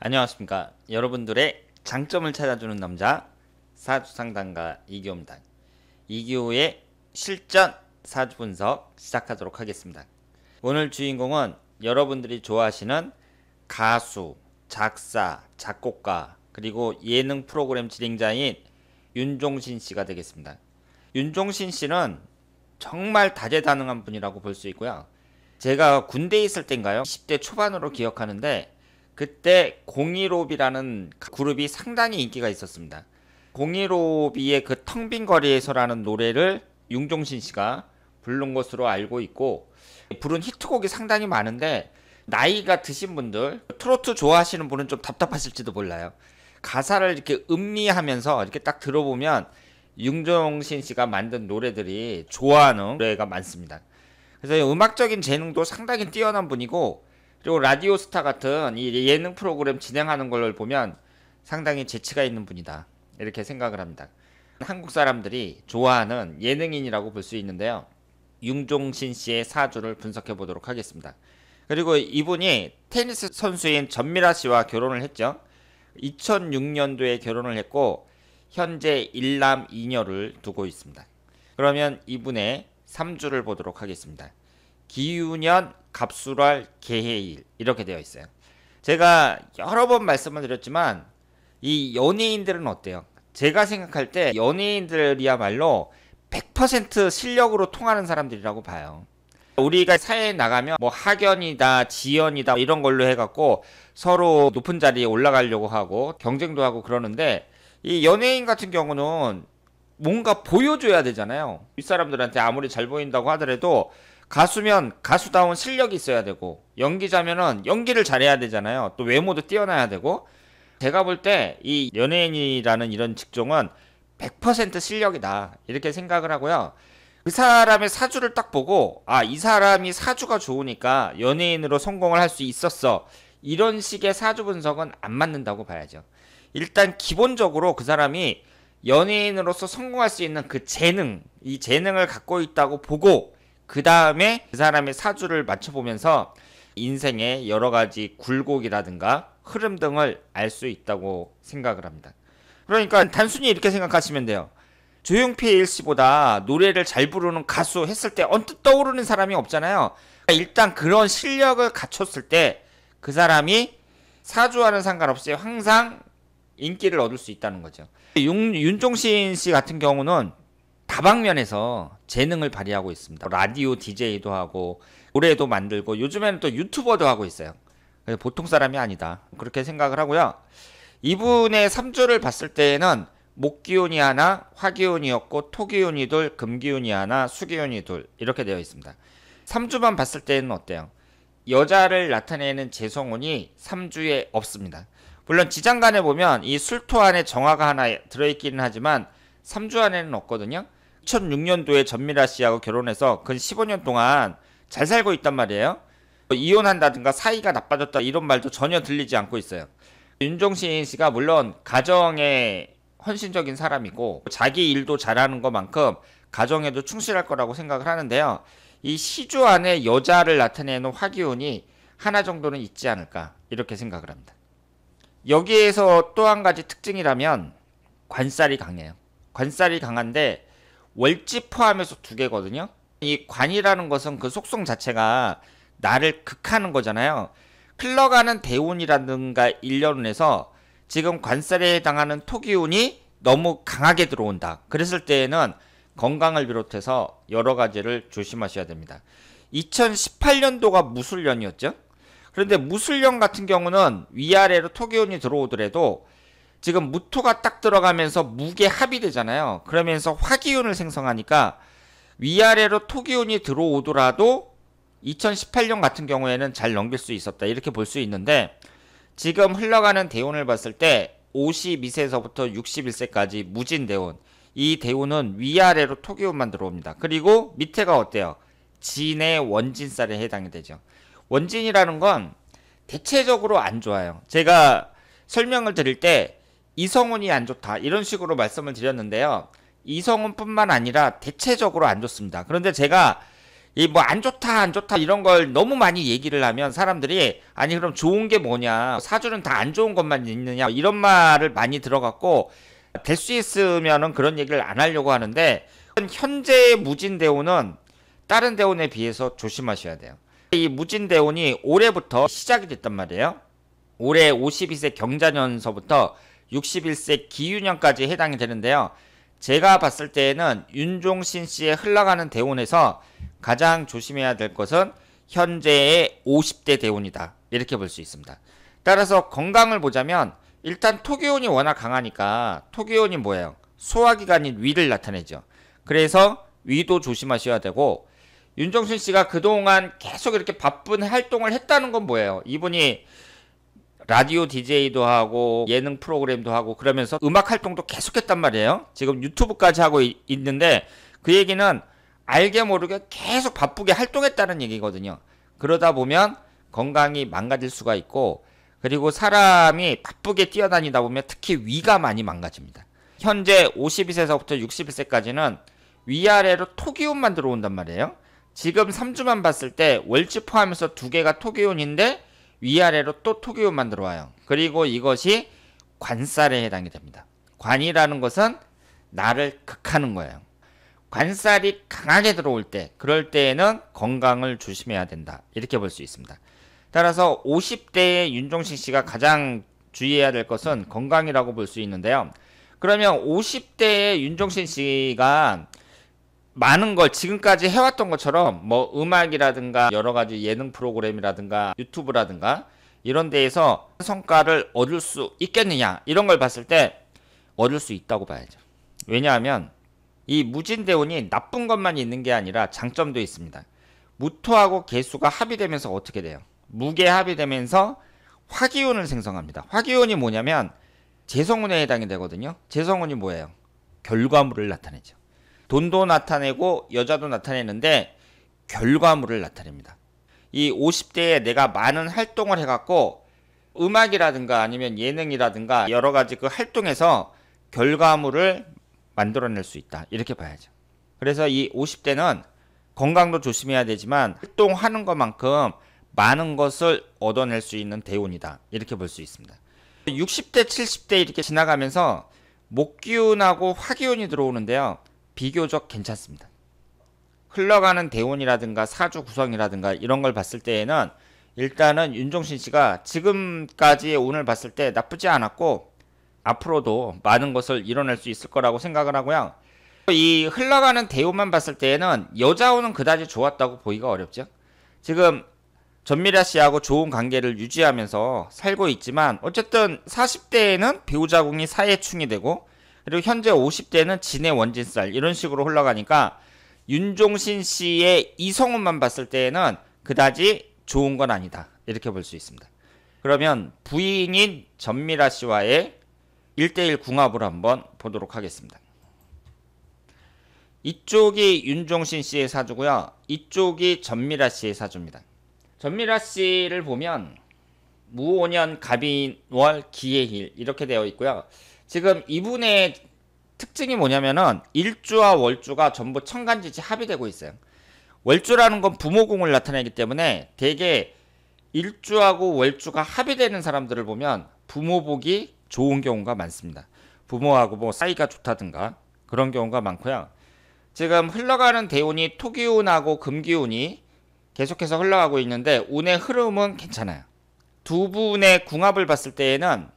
안녕하십니까. 여러분들의 장점을 찾아주는 남자 사주상담가 이기호입니다. 이기호의 실전 사주 분석 시작하도록 하겠습니다. 오늘 주인공은 여러분들이 좋아하시는 가수, 작사, 작곡가 그리고 예능 프로그램 진행자인 윤종신 씨가 되겠습니다. 윤종신 씨는 정말 다재다능한 분이라고 볼 수 있고요. 제가 군대에 있을 때인가요? 10대 초반으로 기억하는데 그때 015B라는 그룹이 상당히 인기가 있었습니다. 015B의 그 텅 빈 거리에서라는 노래를 윤종신 씨가 부른 것으로 알고 있고, 부른 히트곡이 상당히 많은데 나이가 드신 분들, 트로트 좋아하시는 분은 좀 답답하실지도 몰라요. 가사를 이렇게 음미하면서 이렇게 딱 들어보면 윤종신 씨가 만든 노래들이 좋아하는 노래가 많습니다. 그래서 음악적인 재능도 상당히 뛰어난 분이고, 그리고 라디오스타 같은 이 예능 프로그램 진행하는 걸 보면 상당히 재치가 있는 분이다, 이렇게 생각을 합니다. 한국 사람들이 좋아하는 예능인이라고 볼 수 있는데요. 윤종신 씨의 사주를 분석해 보도록 하겠습니다. 그리고 이분이 테니스 선수인 전미라 씨와 결혼을 했죠. 2006년도에 결혼을 했고 현재 일남 2녀를 두고 있습니다. 그러면 이분의 3주를 보도록 하겠습니다. 기유년, 갑술월, 개해일 이렇게 되어 있어요. 제가 여러 번 말씀을 드렸지만 이 연예인들은 어때요? 제가 생각할 때 연예인들이야말로 100% 실력으로 통하는 사람들이라고 봐요. 우리가 사회에 나가면 뭐 학연이다, 지연이다 이런 걸로 해갖고 서로 높은 자리에 올라가려고 하고 경쟁도 하고 그러는데, 이 연예인 같은 경우는 뭔가 보여줘야 되잖아요. 윗사람들한테 아무리 잘 보인다고 하더라도 가수면 가수다운 실력이 있어야 되고, 연기자면은 연기를 잘해야 되잖아요. 또 외모도 뛰어나야 되고. 제가 볼 때 이 연예인이라는 이런 직종은 100% 실력이다, 이렇게 생각을 하고요. 그 사람의 사주를 딱 보고 이 사람이 사주가 좋으니까 연예인으로 성공을 할 수 있었어, 이런 식의 사주 분석은 안 맞는다고 봐야죠. 일단 기본적으로 그 사람이 연예인으로서 성공할 수 있는 그 재능, 이 재능을 갖고 있다고 보고 그 다음에 그 사람의 사주를 맞춰보면서 인생의 여러가지 굴곡이라든가 흐름 등을 알 수 있다고 생각을 합니다. 그러니까 단순히 이렇게 생각하시면 돼요. 조용필 씨보다 노래를 잘 부르는 가수 했을 때 언뜻 떠오르는 사람이 없잖아요. 일단 그런 실력을 갖췄을 때 그 사람이 사주와는 상관없이 항상 인기를 얻을 수 있다는 거죠. 윤종신 씨 같은 경우는 다방면에서 재능을 발휘하고 있습니다. 라디오 DJ도 하고 노래도 만들고 요즘에는 또 유튜버도 하고 있어요. 보통 사람이 아니다, 그렇게 생각을 하고요. 이분의 3주를 봤을 때에는 목기운이 하나, 화기운이었고 토기운이 둘, 금기운이 하나, 수기운이 둘 이렇게 되어 있습니다. 3주만 봤을 때는 어때요? 여자를 나타내는 재성운이 3주에 없습니다. 물론 지장간에 보면 이 술토 안에 정화가 하나 들어있기는 하지만 3주 안에는 없거든요. 2006년도에 전미라 씨하고 결혼해서 근 15년 동안 잘 살고 있단 말이에요. 이혼한다든가 사이가 나빠졌다 이런 말도 전혀 들리지 않고 있어요. 윤종신 씨가 물론 가정에 헌신적인 사람이고 자기 일도 잘하는 것만큼 가정에도 충실할 거라고 생각을 하는데요. 이 시주 안에 여자를 나타내는 화기운이 하나 정도는 있지 않을까, 이렇게 생각을 합니다. 여기에서 또 한 가지 특징이라면 관살이 강해요. 관살이 강한데 월지 포함해서 2개거든요. 이 관이라는 것은 그 속성 자체가 나를 극하는 거잖아요. 흘러가는 대운이라든가 일련운에서 지금 관살에 해당하는 토기운이 너무 강하게 들어온다. 그랬을 때에는 건강을 비롯해서 여러 가지를 조심하셔야 됩니다. 2018년도가 무술년이었죠. 그런데 무술년 같은 경우는 위아래로 토기운이 들어오더라도 지금 무토가 딱 들어가면서 무게 합이 되잖아요. 그러면서 화기운을 생성하니까 위아래로 토기운이 들어오더라도 2018년 같은 경우에는 잘 넘길 수 있었다, 이렇게 볼 수 있는데, 지금 흘러가는 대운을 봤을 때 52세에서부터 61세까지 무진대운, 이 대운은 위아래로 토기운만 들어옵니다. 그리고 밑에가 어때요? 진의 원진살에 해당이 되죠. 원진이라는 건 대체적으로 안 좋아요. 제가 설명을 드릴 때 이성운이 안 좋다 이런 식으로 말씀을 드렸는데요. 이성운뿐만 아니라 대체적으로 안 좋습니다. 그런데 제가 이 뭐 안 좋다 안 좋다 이런 걸 너무 많이 얘기를 하면 사람들이 아니 그럼 좋은 게 뭐냐, 사주는 다 안 좋은 것만 있느냐, 이런 말을 많이 들어갖고 될 수 있으면은 그런 얘기를 안 하려고 하는데, 현재의 무진대운은 다른 대운에 비해서 조심하셔야 돼요. 이 무진대운이 올해부터 시작이 됐단 말이에요. 올해 52세 경자년서부터 61세 기유년까지 해당이 되는데요. 제가 봤을 때는 윤종신 씨의 흘러가는 대운에서 가장 조심해야 될 것은 현재의 50대 대운이다, 이렇게 볼 수 있습니다. 따라서 건강을 보자면 일단 토기운이 워낙 강하니까, 토기운이 뭐예요? 소화기관인 위를 나타내죠. 그래서 위도 조심하셔야 되고, 윤종신 씨가 그동안 계속 이렇게 바쁜 활동을 했다는 건 뭐예요? 이분이 라디오 DJ도 하고 예능 프로그램도 하고 그러면서 음악 활동도 계속했단 말이에요. 지금 유튜브까지 하고 있는데, 그 얘기는 알게 모르게 계속 바쁘게 활동했다는 얘기거든요. 그러다 보면 건강이 망가질 수가 있고, 그리고 사람이 바쁘게 뛰어다니다 보면 특히 위가 많이 망가집니다. 현재 52세서부터 61세까지는 위아래로 토기운만 들어온단 말이에요. 지금 3주만 봤을 때 월지 포함해서 2개가 토기운인데 위아래로 또 토기운만 들어와요. 그리고 이것이 관살에 해당이 됩니다. 관이라는 것은 나를 극하는 거예요. 관살이 강하게 들어올 때, 그럴 때에는 건강을 조심해야 된다, 이렇게 볼 수 있습니다. 따라서 50대의 윤종신 씨가 가장 주의해야 될 것은 건강이라고 볼 수 있는데요. 그러면 50대의 윤종신 씨가 많은 걸 지금까지 해왔던 것처럼 뭐 음악이라든가 여러 가지 예능 프로그램이라든가 유튜브라든가 이런 데에서 성과를 얻을 수 있겠느냐, 이런 걸 봤을 때 얻을 수 있다고 봐야죠. 왜냐하면 이 무진대운이 나쁜 것만 있는 게 아니라 장점도 있습니다. 무토하고 개수가 합의되면서 어떻게 돼요? 무게 합의되면서 화기운을 생성합니다. 화기운이 뭐냐면 재성운에 해당이 되거든요. 재성운이 뭐예요? 결과물을 나타내죠. 돈도 나타내고 여자도 나타내는데 결과물을 나타냅니다. 이 50대에 내가 많은 활동을 해갖고 음악이라든가 아니면 예능이라든가 여러 가지 그 활동에서 결과물을 만들어낼 수 있다, 이렇게 봐야죠. 그래서 이 50대는 건강도 조심해야 되지만 활동하는 것만큼 많은 것을 얻어낼 수 있는 대운이다, 이렇게 볼 수 있습니다. 60대 70대 이렇게 지나가면서 목기운하고 화기운이 들어오는데요, 비교적 괜찮습니다. 흘러가는 대운이라든가 사주 구성이라든가 이런 걸 봤을 때에는 일단은 윤종신 씨가 지금까지의 운을 봤을 때 나쁘지 않았고 앞으로도 많은 것을 이뤄낼 수 있을 거라고 생각을 하고요. 이 흘러가는 대운만 봤을 때에는 여자운은 그다지 좋았다고 보기가 어렵죠. 지금 전미라 씨하고 좋은 관계를 유지하면서 살고 있지만 어쨌든 40대에는 배우자궁이 사해충이 되고, 그리고 현재 50대는 진의 원진살, 이런 식으로 흘러가니까 윤종신 씨의 이성운만 봤을 때에는 그다지 좋은 건 아니다, 이렇게 볼 수 있습니다. 그러면 부인인 전미라 씨와의 1대1 궁합을 한번 보도록 하겠습니다. 이쪽이 윤종신 씨의 사주고요, 이쪽이 전미라 씨의 사주입니다. 전미라 씨를 보면 무오년 갑인월 기해일 이렇게 되어 있고요. 지금 이분의 특징이 뭐냐면은 일주와 월주가 전부 천간지지 합의되고 있어요. 월주라는 건 부모궁을 나타내기 때문에 대개 일주하고 월주가 합의되는 사람들을 보면 부모복이 좋은 경우가 많습니다. 부모하고 뭐 사이가 좋다든가 그런 경우가 많고요. 지금 흘러가는 대운이 토기운하고 금기운이 계속해서 흘러가고 있는데 운의 흐름은 괜찮아요. 두 분의 궁합을 봤을 때에는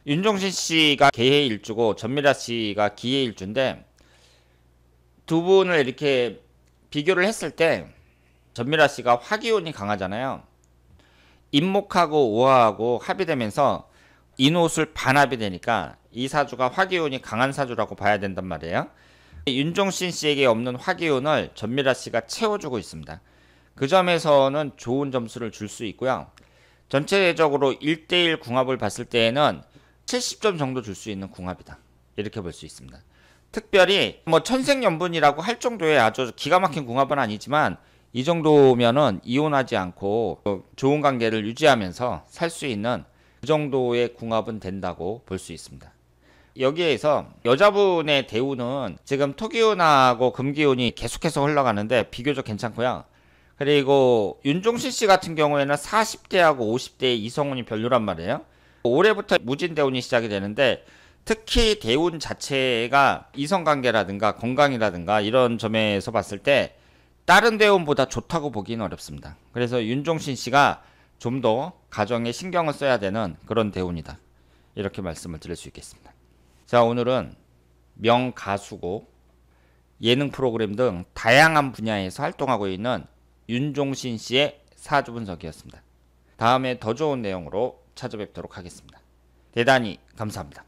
윤종신 씨가 개해일주고 전미라 씨가 기해일주인데, 두 분을 이렇게 비교를 했을 때 전미라 씨가 화기운이 강하잖아요. 인목하고 오화하고 합의되면서 인옷을 반합이 되니까 이 사주가 화기운이 강한 사주라고 봐야 된단 말이에요. 윤종신 씨에게 없는 화기운을 전미라 씨가 채워주고 있습니다. 그 점에서는 좋은 점수를 줄 수 있고요. 전체적으로 1대1 궁합을 봤을 때에는 70점 정도 줄 수 있는 궁합이다, 이렇게 볼 수 있습니다. 특별히 뭐 천생연분이라고 할 정도의 아주 기가 막힌 궁합은 아니지만 이 정도면은 이혼하지 않고 좋은 관계를 유지하면서 살 수 있는 그 정도의 궁합은 된다고 볼 수 있습니다. 여기에서 여자분의 대운은 지금 토기운하고 금기운이 계속해서 흘러가는데 비교적 괜찮고요. 그리고 윤종신 씨 같은 경우에는 40대하고 50대의 이성운이 별로란 말이에요. 올해부터 무진대운이 시작이 되는데 특히 대운 자체가 이성관계라든가 건강이라든가 이런 점에서 봤을 때 다른 대운보다 좋다고 보기는 어렵습니다. 그래서 윤종신 씨가 좀 더 가정에 신경을 써야 되는 그런 대운이다. 이렇게 말씀을 드릴 수 있겠습니다. 자, 오늘은 명가수고 예능 프로그램 등 다양한 분야에서 활동하고 있는 윤종신 씨의 사주 분석이었습니다. 다음에 더 좋은 내용으로 찾아뵙도록 하겠습니다. 대단히 감사합니다.